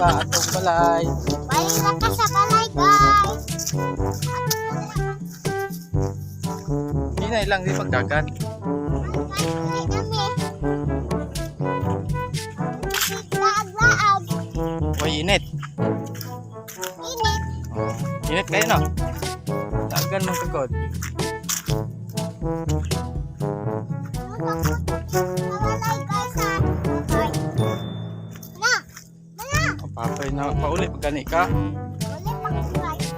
ka atong balay. Balik na ka sa balay, guys. Hinay lang di pagdagat. Laag-laag. Way init. Init. Oh, init kayo no? Dagan mong tugod. Balay, guys, ha. Okay. Na. Bala. Papay na pauli pag gani ka. Ulit pa ko, guys.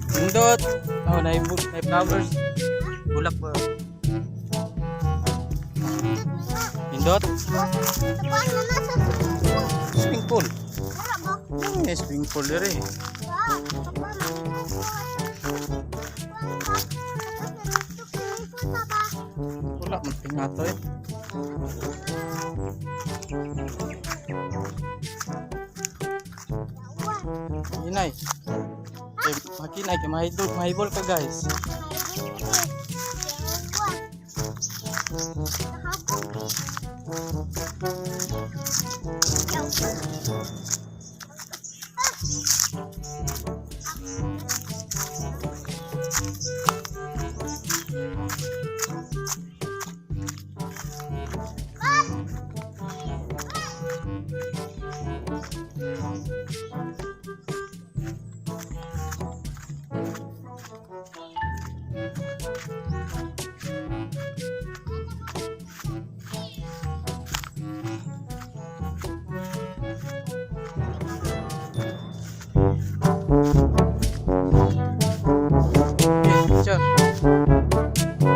Pindot. Oh, na flowers. Bulak ba? Pindot. Paano na sa Swimming pool. Wala ba? May swimming pool dire. Wala man tingato eh. Inay. Makinay kay mahibol ka guys. Picture.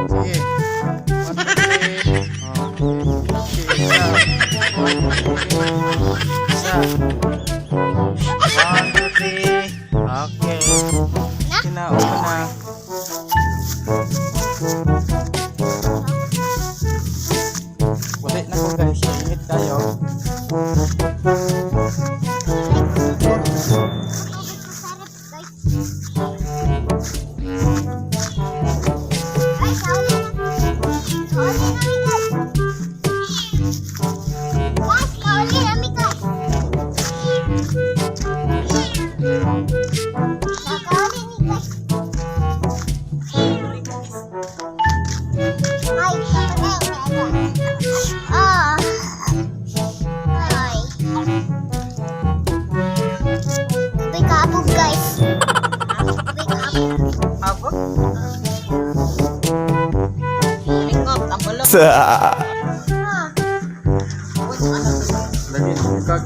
Sige. 1, 2, 3. Isa. 1, 2, 3. Okay. Kinaon na. Wala na ko guys. Init tayo. Lagi kag